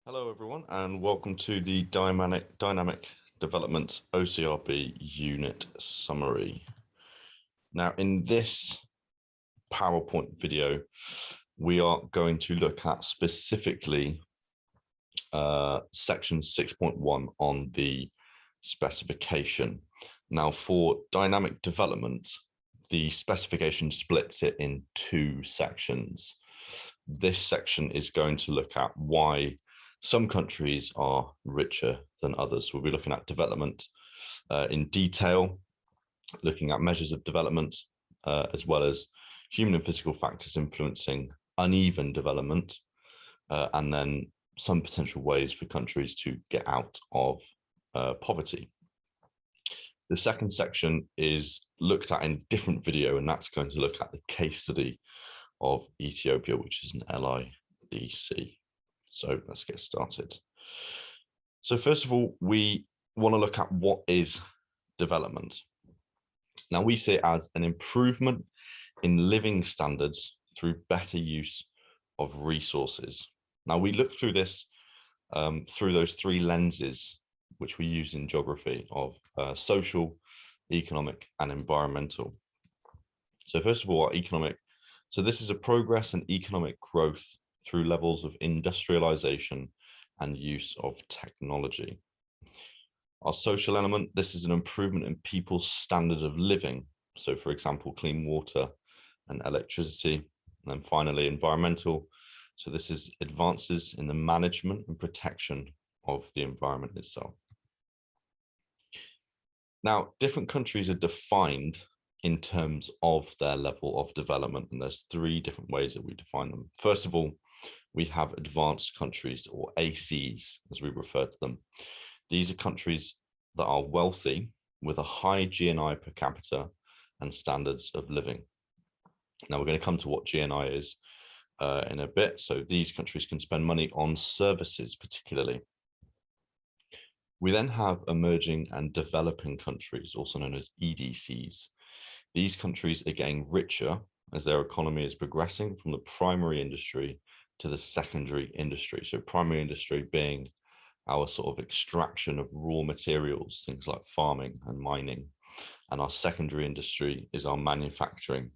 Hello, everyone, and welcome to the Dynamic Development OCRB Unit Summary. Now, in this PowerPoint video, we are going to look at specifically section 6.1 on the specification. Now, for dynamic development, the specification splits it in two sections. This section is going to look at why some countries are richer than others. We'll be looking at development in detail, looking at measures of development, as well as human and physical factors influencing uneven development, and then some potential ways for countries to get out of poverty. The second section is looked at in a different video, and that's going to look at the case study of Ethiopia, which is an LIDC. So let's get started. So first of all, we want to look at what is development. Now, we see it as an improvement in living standards through better use of resources. Now, we look through this through those three lenses which we use in geography of social, economic, and environmental. So first of all, our economic. So this is a progress in economic growth through levels of industrialization and use of technology. Our social element, this is an improvement in people's standard of living. So for example, clean water and electricity. And then finally, environmental. So this is advances in the management and protection of the environment itself. Now, different countries are defined in terms of their level of development, and there's three different ways that we define them. First of all, we have advanced countries, or ACs, as we refer to them. These are countries that are wealthy with a high GNI per capita and standards of living. Now, we're going to come to what GNI is in a bit. So these countries can spend money on services, particularly. We then have emerging and developing countries, also known as EDCs. These countries are getting richer as their economy is progressing from the primary industry to the secondary industry. So primary industry being our sort of extraction of raw materials, things like farming and mining. And our secondary industry is our manufacturing.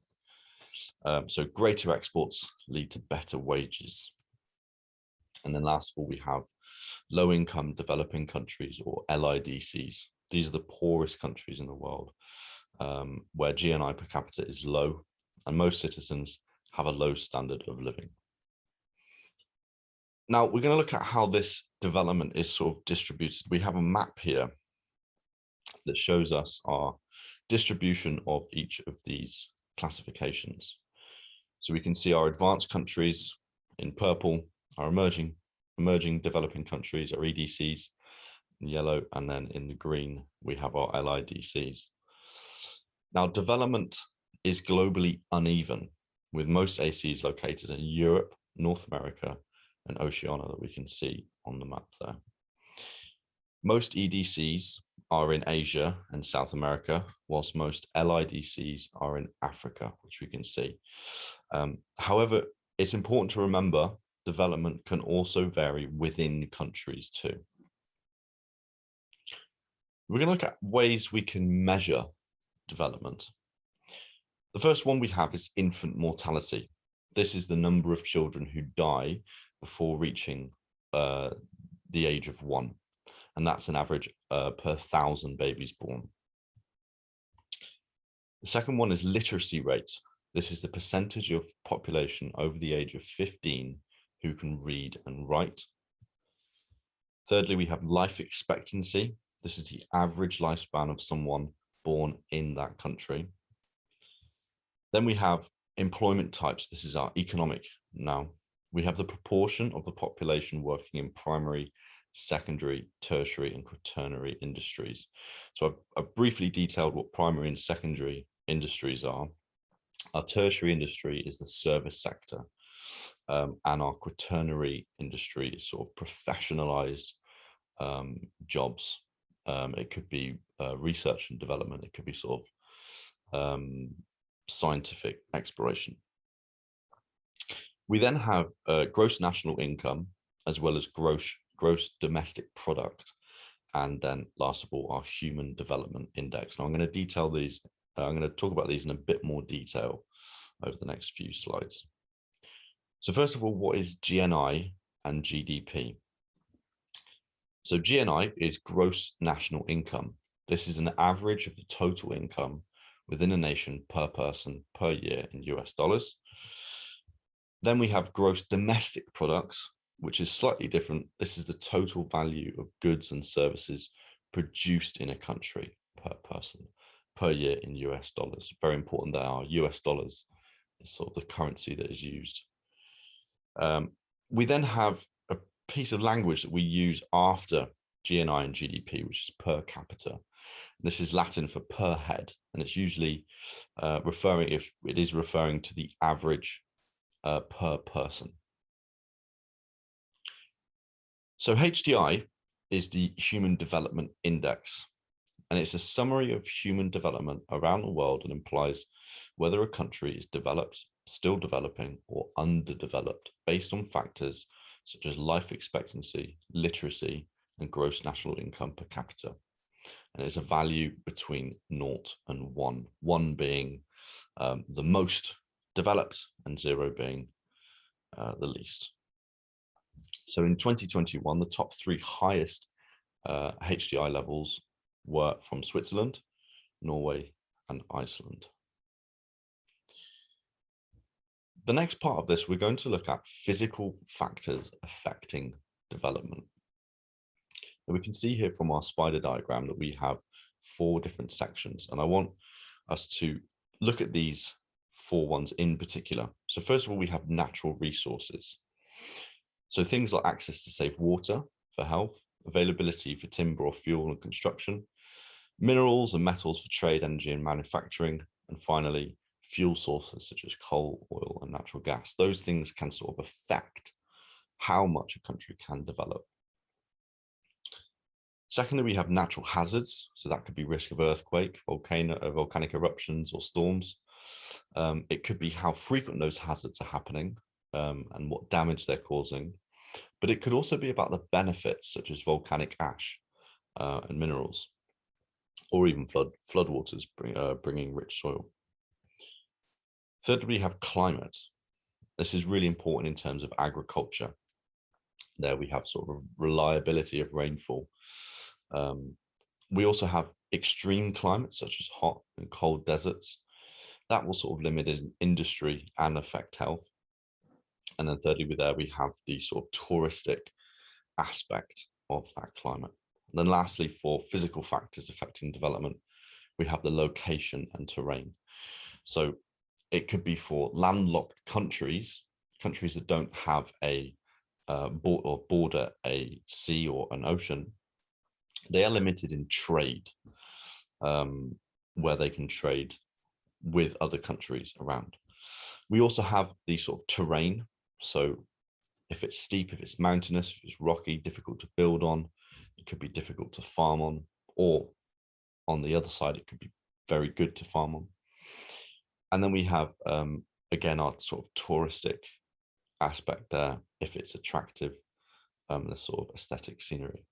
So greater exports lead to better wages. And then last of all, we have low-income developing countries, or LIDCs. These are the poorest countries in the world, where GNI per capita is low and most citizens have a low standard of living. Now, we're going to look at how this development is sort of distributed. We have a map here that shows us our distribution of each of these classifications. So we can see our advanced countries in purple, our emerging developing countries, our EDCs in yellow, and then in the green, we have our LIDCs. Now, development is globally uneven, with most ACs located in Europe, North America, and Oceania that we can see on the map there. Most EDCs are in Asia and South America, whilst most LIDCs are in Africa, which we can see. However, it's important to remember development can also vary within countries too. We're going to look at ways we can measure development. The first one we have is infant mortality. This is the number of children who die before reaching the age of 1. And that's an average per 1,000 babies born. The second one is literacy rate. This is the percentage of population over the age of 15 who can read and write. Thirdly, we have life expectancy. This is the average lifespan of someone born in that country. Then we have employment types. This is our economic now. We have the proportion of the population working in primary, secondary, tertiary, and quaternary industries. So I've briefly detailed what primary and secondary industries are. Our tertiary industry is the service sector, and our quaternary industry is sort of professionalized jobs. It could be research and development. It could be sort of scientific exploration. We then have gross national income, as well as gross domestic product, and then last of all, our human development index. Now I'm going to detail these. I'm going to talk about these in a bit more detail over the next few slides. So first of all, what is GNI and GDP? So GNI is gross national income. This is an average of the total income within a nation per person per year in US dollars. Then we have gross domestic products, which is slightly different. This is the total value of goods and services produced in a country per person per year in US dollars. Very important that our US dollars is sort of the currency that is used. We then have a piece of language that we use after GNI and GDP, which is per capita. This is Latin for per head, and it's usually referring to the average per person. So HDI is the Human Development Index, and it's a summary of human development around the world and implies whether a country is developed, still developing, or underdeveloped based on factors such as life expectancy, literacy, and gross national income per capita. And it's a value between 0 and 1, 1 being the most developed and 0 being the least. So in 2021, the top 3 highest HDI levels were from Switzerland, Norway, and Iceland. The next part of this, we're going to look at physical factors affecting development. And we can see here from our spider diagram that we have 4 different sections, and I want us to look at these 4 ones in particular. So first of all, we have natural resources. So things like access to safe water for health, availability for timber or fuel and construction, minerals and metals for trade, energy and manufacturing, and finally, fuel sources such as coal, oil, and natural gas. Those things can sort of affect how much a country can develop. Secondly, we have natural hazards. So that could be risk of earthquake, volcanic eruptions, or storms. It could be how frequent those hazards are happening and what damage they're causing. But it could also be about the benefits, such as volcanic ash and minerals, or even floodwaters bringing rich soil. Thirdly, we have climate. This is really important in terms of agriculture. There we have sort of reliability of rainfall. We also have extreme climates such as hot and cold deserts. That will sort of limit industry and affect health. And then thirdly, we have the sort of touristic aspect of that climate. And then lastly, for physical factors affecting development, we have the location and terrain. So it could be for landlocked countries that don't have a border a sea or an ocean. They are limited in trade, where they can trade with other countries around. We also have the sort of terrain. So if it's steep, if it's mountainous, if it's rocky, difficult to build on, it could be difficult to farm on, or on the other side, it could be very good to farm on. And then we have, again, our sort of touristic aspect there, if it's attractive, the sort of aesthetic scenery.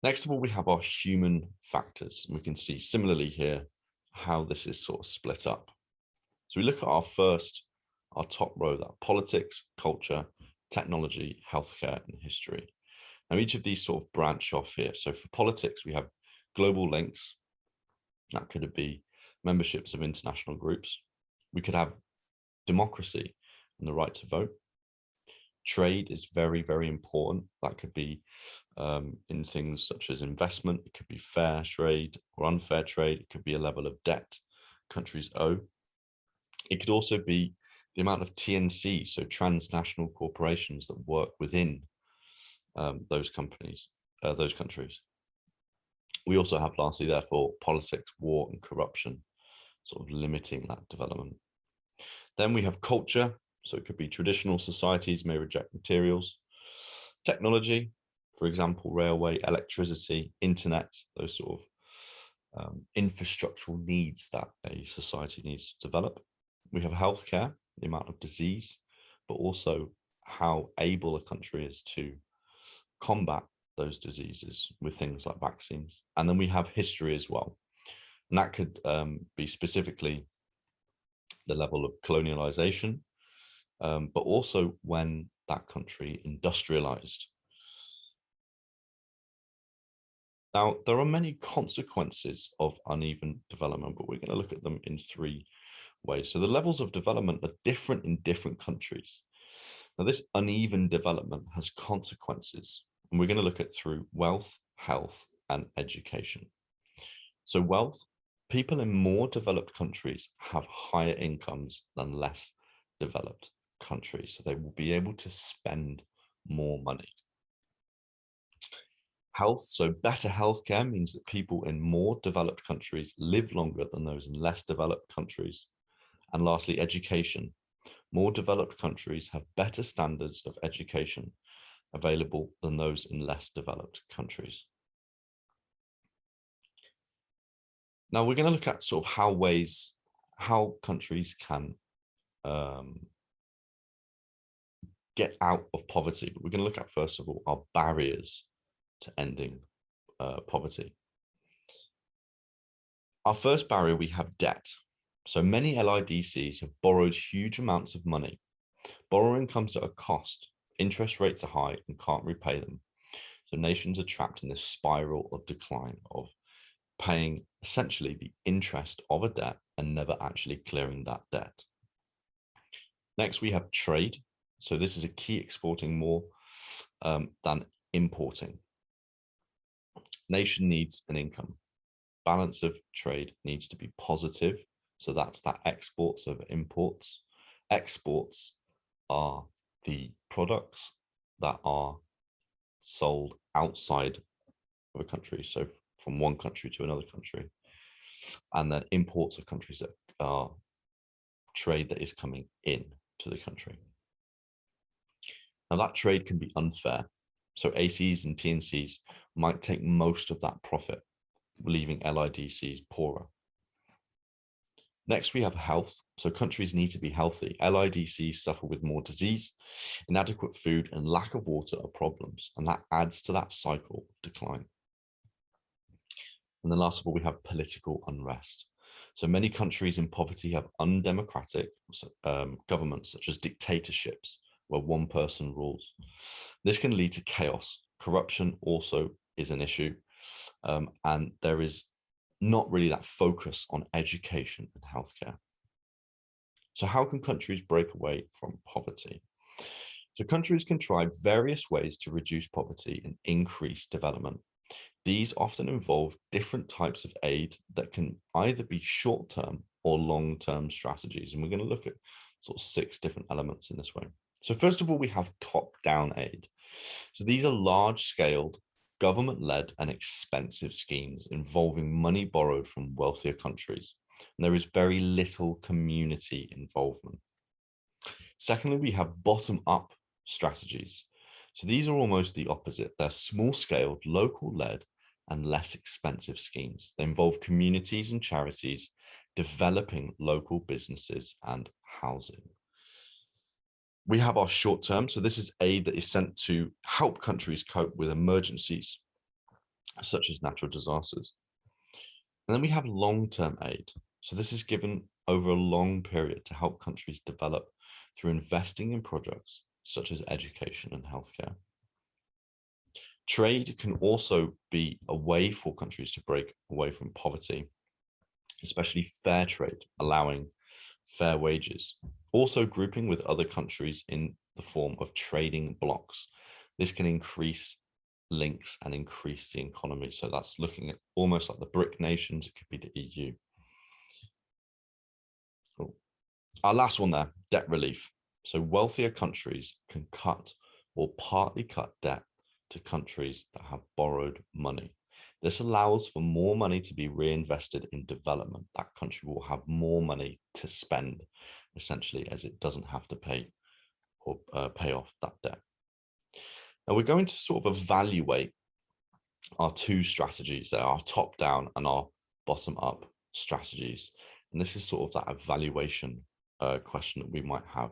Next of all, we have our human factors. And we can see similarly here how this is sort of split up. So we look at our top row, that politics, culture, technology, healthcare, and history. Now, each of these sort of branch off here. So for politics, we have global links. That could be memberships of international groups. We could have democracy and the right to vote. Trade is very, very important. That could be in things such as investment. It could be fair trade or unfair trade. It could be a level of debt countries owe. It could also be the amount of TNC, so transnational corporations that work within those countries. We also have, lastly, therefore, politics, war, and corruption, sort of limiting that development. Then we have culture. So it could be traditional societies may reject materials. Technology, for example, railway, electricity, internet, those sort of infrastructural needs that a society needs to develop. We have healthcare, the amount of disease, but also how able a country is to combat those diseases with things like vaccines. And then we have history as well. And that could be specifically the level of colonialization, but also when that country industrialized. Now, there are many consequences of uneven development, but we're going to look at them in 3 ways. So the levels of development are different in different countries. Now, this uneven development has consequences, and we're going to look at through wealth, health, and education. So wealth, people in more developed countries have higher incomes than less developed countries, so they will be able to spend more money. Health, so better healthcare means that people in more developed countries live longer than those in less developed countries. And lastly, education. More developed countries have better standards of education available than those in less developed countries. Now we're going to look at sort of how countries can get out of poverty. But we're going to look at, first of all, our barriers to ending poverty. Our first barrier, we have debt. So many LIDCs have borrowed huge amounts of money. Borrowing comes at a cost. Interest rates are high and can't repay them. So nations are trapped in this spiral of decline of paying essentially the interest of a debt and never actually clearing that debt. Next, we have trade. So this is a key exporting more than importing. Nation needs an income. Balance of trade needs to be positive. So that's that exports over imports. Exports are the products that are sold outside of a country. So from one country to another country. And then imports are countries that are trade that is coming in to the country. Now that trade can be unfair. So ACs and TNCs might take most of that profit, leaving LIDCs poorer. Next, we have health. So countries need to be healthy. LIDCs suffer with more disease, inadequate food, and lack of water are problems. And that adds to that cycle of decline. And then last of all, we have political unrest. So many countries in poverty have undemocratic governments, such as dictatorships, where one person rules. This can lead to chaos. Corruption also is an issue. And there is not really that focus on education and healthcare. So how can countries break away from poverty? So countries can try various ways to reduce poverty and increase development. These often involve different types of aid that can either be short-term or long-term strategies. And we're going to look at sort of 6 different elements in this way. So first of all, we have top-down aid. So these are large-scale, government-led and expensive schemes involving money borrowed from wealthier countries. And there is very little community involvement. Secondly, we have bottom-up strategies. So these are almost the opposite. They're small-scaled, local-led, and less expensive schemes. They involve communities and charities developing local businesses and housing. We have our short term. So this is aid that is sent to help countries cope with emergencies, such as natural disasters. And then we have long-term aid. So this is given over a long period to help countries develop through investing in projects such as education and healthcare. Trade can also be a way for countries to break away from poverty, especially fair trade, allowing fair wages. Also grouping with other countries in the form of trading blocks. This can increase links and increase the economy. So that's looking at almost like the BRIC nations. It could be the EU. Cool. Our last one there, debt relief. So wealthier countries can cut or partly cut debt to countries that have borrowed money. This allows for more money to be reinvested in development. That country will have more money to spend, essentially, as it doesn't have to pay or pay off that debt. Now we're going to sort of evaluate our 2 strategies there, our top-down and our bottom-up strategies. And this is sort of that evaluation question that we might have.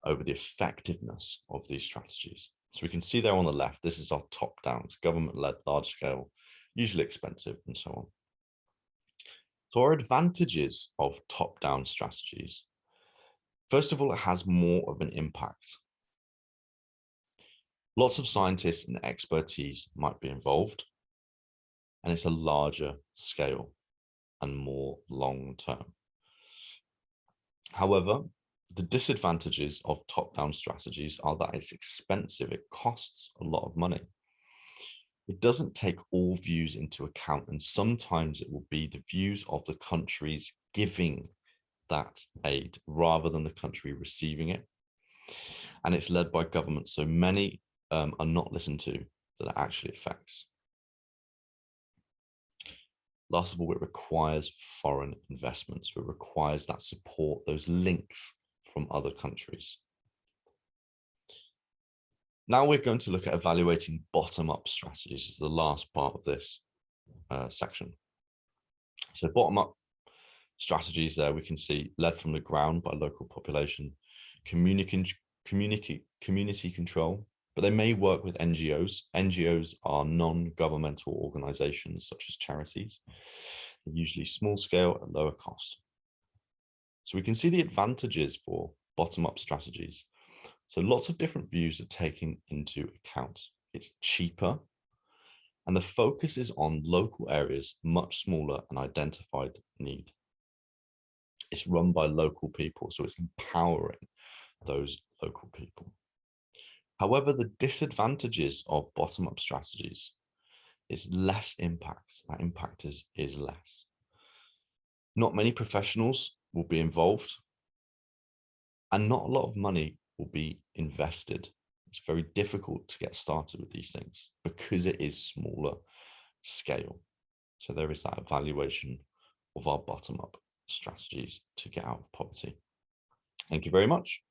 over the effectiveness of these strategies. So we can see there on the left, this is our top-down, government-led, large-scale, usually expensive, and so on. So our advantages of top-down strategies. First of all, it has more of an impact. Lots of scientists and expertise might be involved, and it's a larger scale and more long-term. However, the disadvantages of top-down strategies are that it's expensive. It costs a lot of money. It doesn't take all views into account, and sometimes it will be the views of the countries giving that aid rather than the country receiving it. And it's led by government, so many are not listened to that it actually affects. Last of all, it requires foreign investments. It requires that support, those links from other countries. Now we're going to look at evaluating bottom-up strategies. This is the last part of this section. So bottom-up strategies there we can see led from the ground by local population, community control, but they may work with NGOs. NGOs are non-governmental organizations such as charities. They're usually small scale at lower cost. So we can see the advantages for bottom-up strategies. So lots of different views are taken into account. It's cheaper, and the focus is on local areas, much smaller and identified need. It's run by local people, so it's empowering those local people. However, the disadvantages of bottom-up strategies is less impact. That impact is less. Not many professionals will be involved, and not a lot of money will be invested. It's very difficult to get started with these things because it is smaller scale. So there is that evaluation of our bottom-up strategies to get out of poverty. Thank you very much.